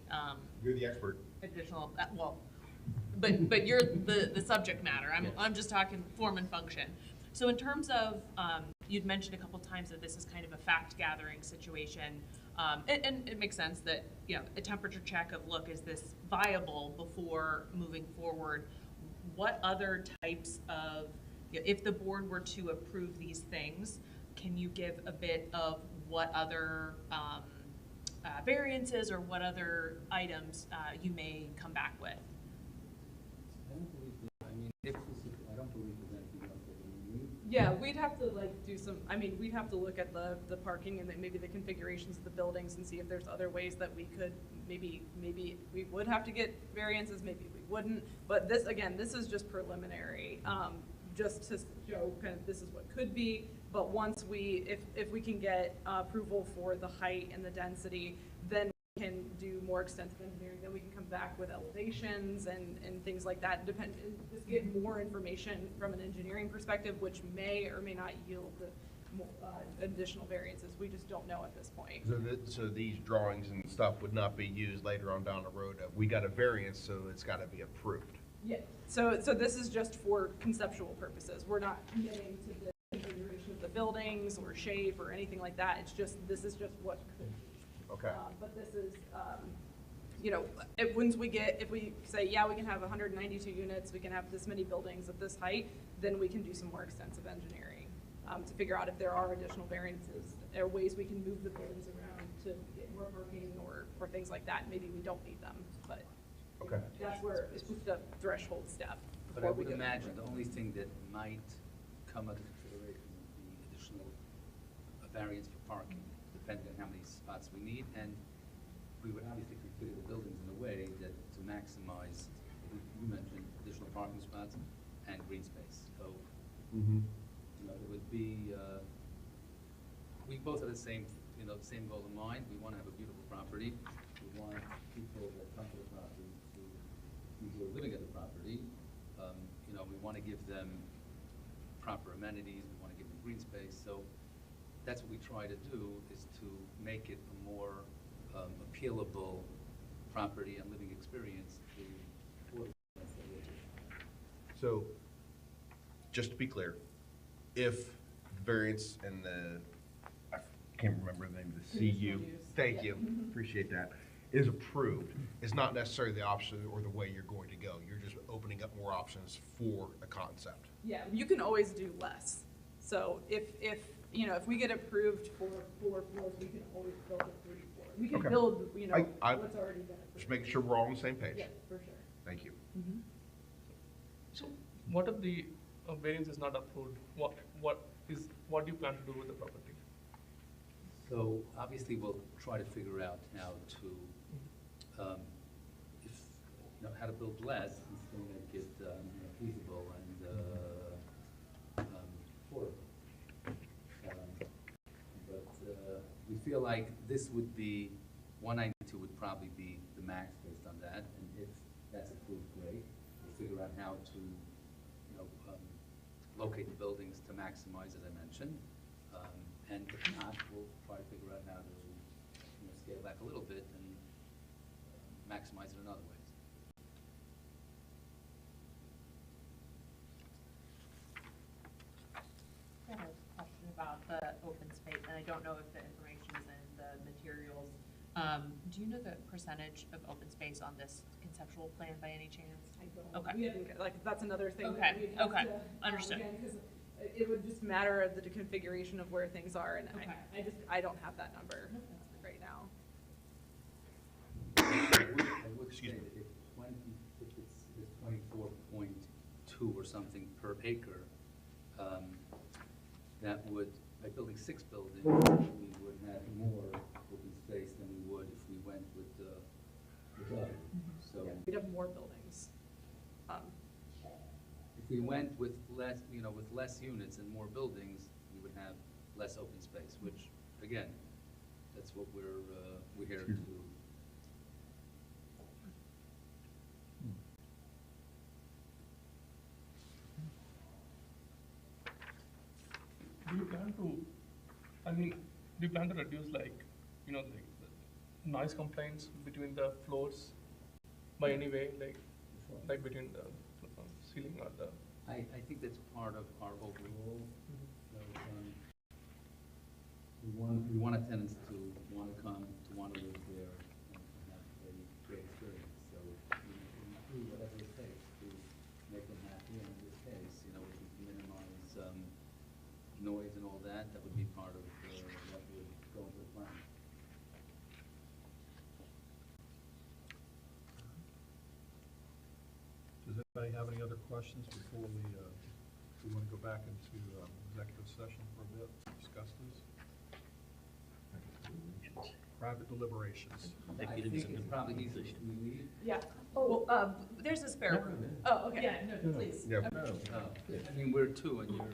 You're the expert. additional, well, but you're the subject matter. Yes. I'm just talking form and function. So in terms of, you'd mentioned a couple times that this is kind of a fact-gathering situation, and it makes sense that, you know, a temperature check of, look, is this viable before moving forward? What other types of, you know, if the board were to approve these things, can you give a bit of what other variances or what other items you may come back with? I don't believe, I mean, I don't believe there's anything else that we need. Yeah, we'd have to like do some, I mean, we'd have to look at the parking and then maybe the configurations of the buildings and see if there's other ways that we could, maybe we would have to get variances, maybe we wouldn't. But this, again, this is just preliminary, just to show kind of this is what could be. But once if we can get approval for the height and the density, then we can do more extensive engineering, then we can come back with elevations and things like that, just get more information from an engineering perspective, which may or may not yield additional variances. We just don't know at this point. So these drawings and stuff would not be used later on down the road. We got a variance, so it's got to be approved. Yeah, so this is just for conceptual purposes. We're not getting to the configuration of the buildings or shape or anything like that. It's just, this is just what could be. Okay. But this is, you know, if we say, yeah, we can have 192 units, we can have this many buildings at this height, then we can do some more extensive engineering to figure out if there are additional variances or ways we can move the buildings around to get more parking or things like that. Maybe we don't need them, but Okay. that's where it's just a threshold step. But I before we would go imagine further. the only thing that might come under consideration would be additional variance for parking, depending on how many spots we need. And we would obviously configure the buildings in a way that to maximize, you mentioned additional parking spots and green space. So, Mm-hmm. you know, it would be, we both have the same, you know, the same goal in mind. We want to have a beautiful property. We want people that come to the property to who are living at the property. You know, we want to give them proper amenities. We want to give them green space. So that's what we try to do, is to make it a more appealable property and living experience for the residents that live here. So, just to be clear, if variance and I can't remember the name of the CU, Conditional use. thank Yeah. you, appreciate that, is approved, it's not necessarily the option or the way you're going to go. You're just opening up more options for a concept. Yeah, you can always do less. So if you know, if we get approved for 4 floors, we can always build a 3 floor. We can Okay. build, you know, I- what's already been approved. Just making sure we're all on the same page. Yeah, for sure. Thank you. So what if the variance is not approved? What do you plan to do with the property? So obviously, we'll try to figure out how to, if, you know, how to build less and still make it you know, feasible and affordable. But we feel like this would be, 192 would probably be the max based on that, and if that's approved, great. We'll figure out how to, you know, locate the buildings to maximize, as I mentioned. And if not, we'll try to figure out how to, you know, scale back a little bit and maximize it in other ways. I have a question about the open space, and I don't know if the information is in the materials. Do you know the percentage of open space on this conceptual plan by any chance? I don't, Okay. we haven't, like, that's another thing Okay, that we'd have okay, to, understood. because it would just matter of the configuration of where things are, and Okay. I don't have that number right now. I would say Excuse me. that if it's 24.2 or something per acre, that would, by building 6 buildings, we would have more open space than we would if we went with other. So Yeah, we'd have more buildings. if we went with less, you know, with less units and more buildings, we would have less open space, which, again, that's what we're here to do. Do you plan to, I mean, do you plan to reduce like, you know, like the noise complaints between the floors by any way, like between the ceiling or the? I think that's part of our overall, so, we want our tenants to want to come, to want to live there, and to have a great experience. So we do whatever it takes to make them happy, and in this case, you know, if we can minimize noise and all that, that would be part of what would go into the plan. Does anybody have any other questions before we we want to go back into executive session for a bit, discuss this. Private deliberations. I think it probably needs to be leave. Yeah. Oh, there's a spare room. Oh, okay. Yeah, no, please. Yeah. I mean, we're two and you're.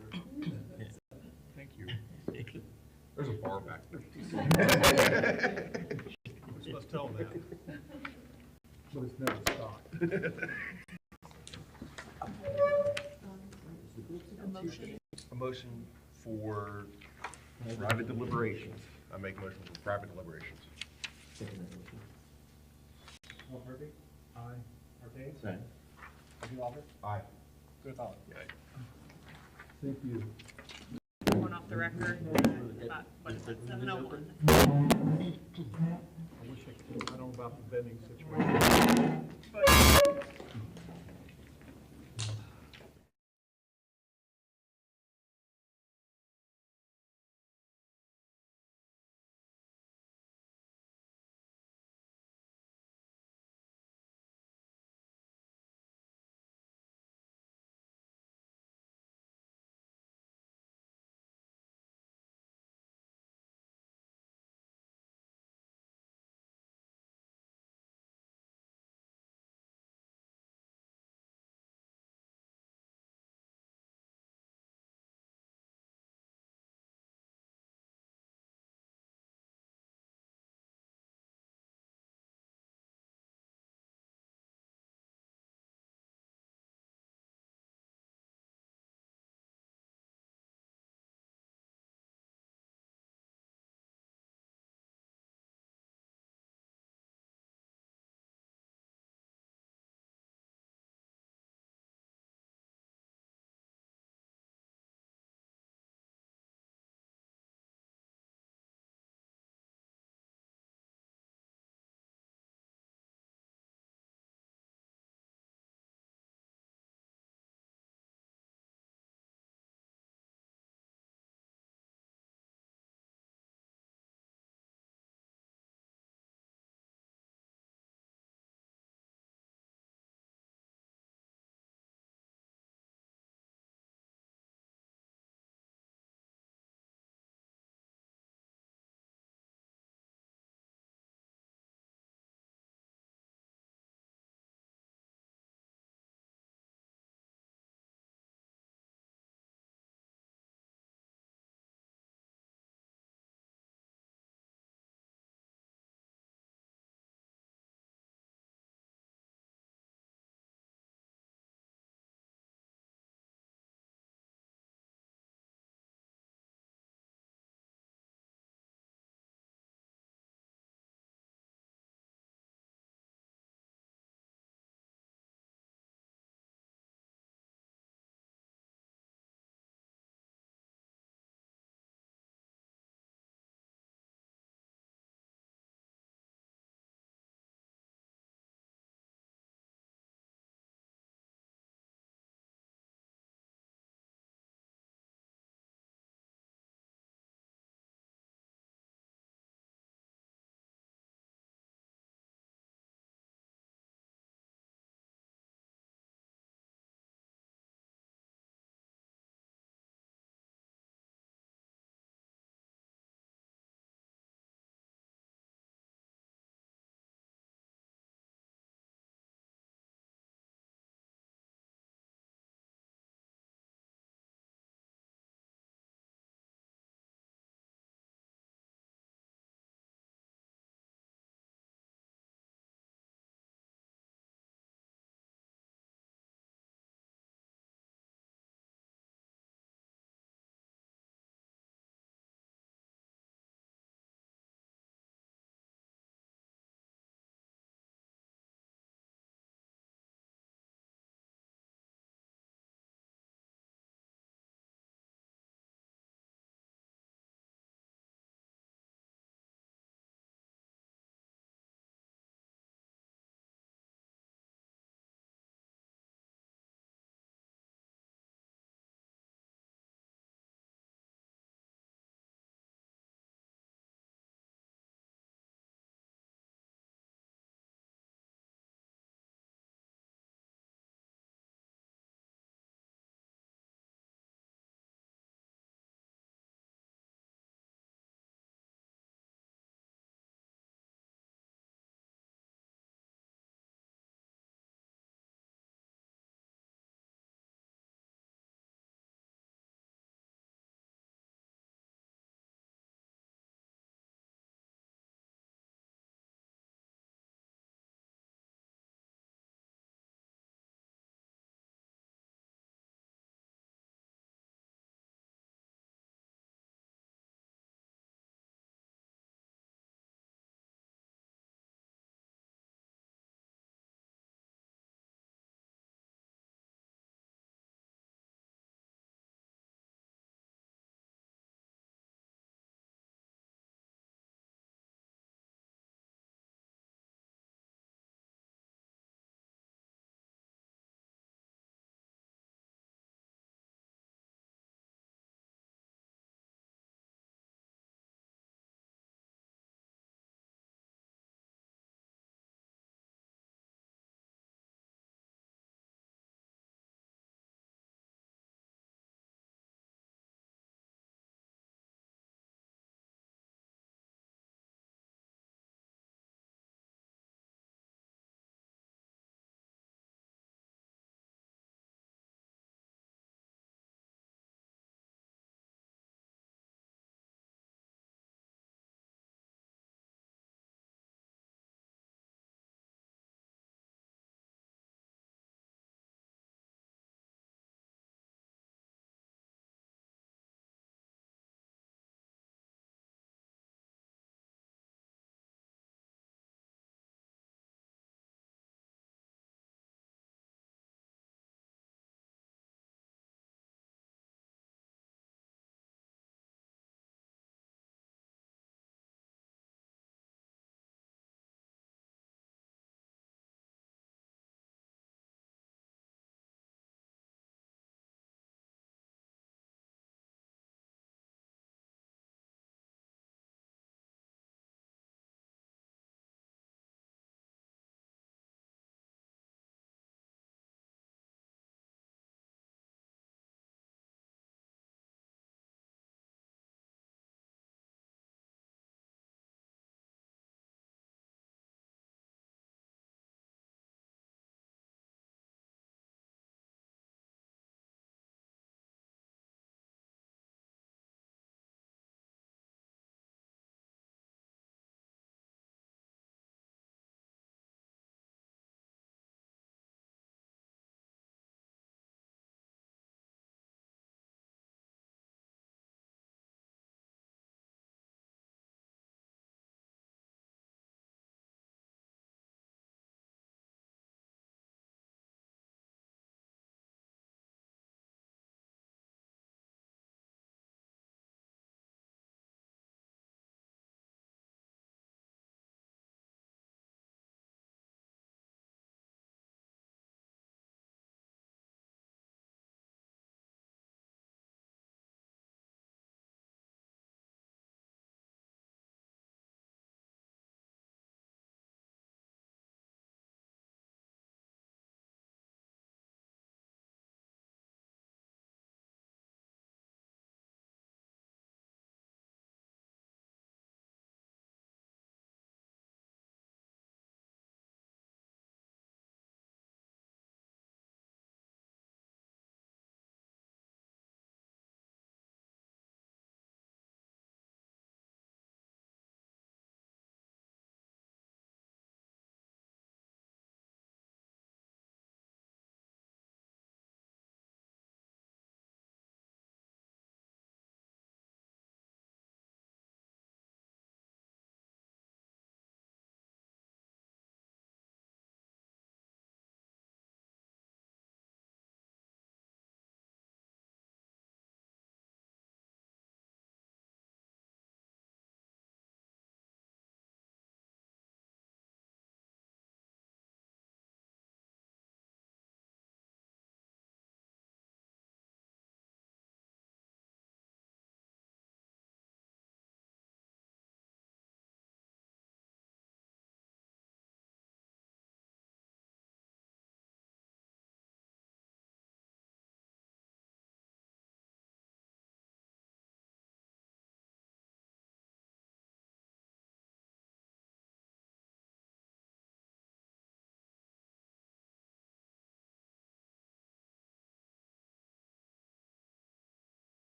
Thank you. There's a bar back there. We're supposed to tell them that. But it's never stopped. A motion. A motion for private deliberations. I make a motion for private deliberations. Paul Harvey, Aye. Mark Haynes, Right. Jimmy Walker, Aye. Chris Holland. Thank you. Going off the record, about, what is it, 7:01? I wish I could, I don't know about the vending situation.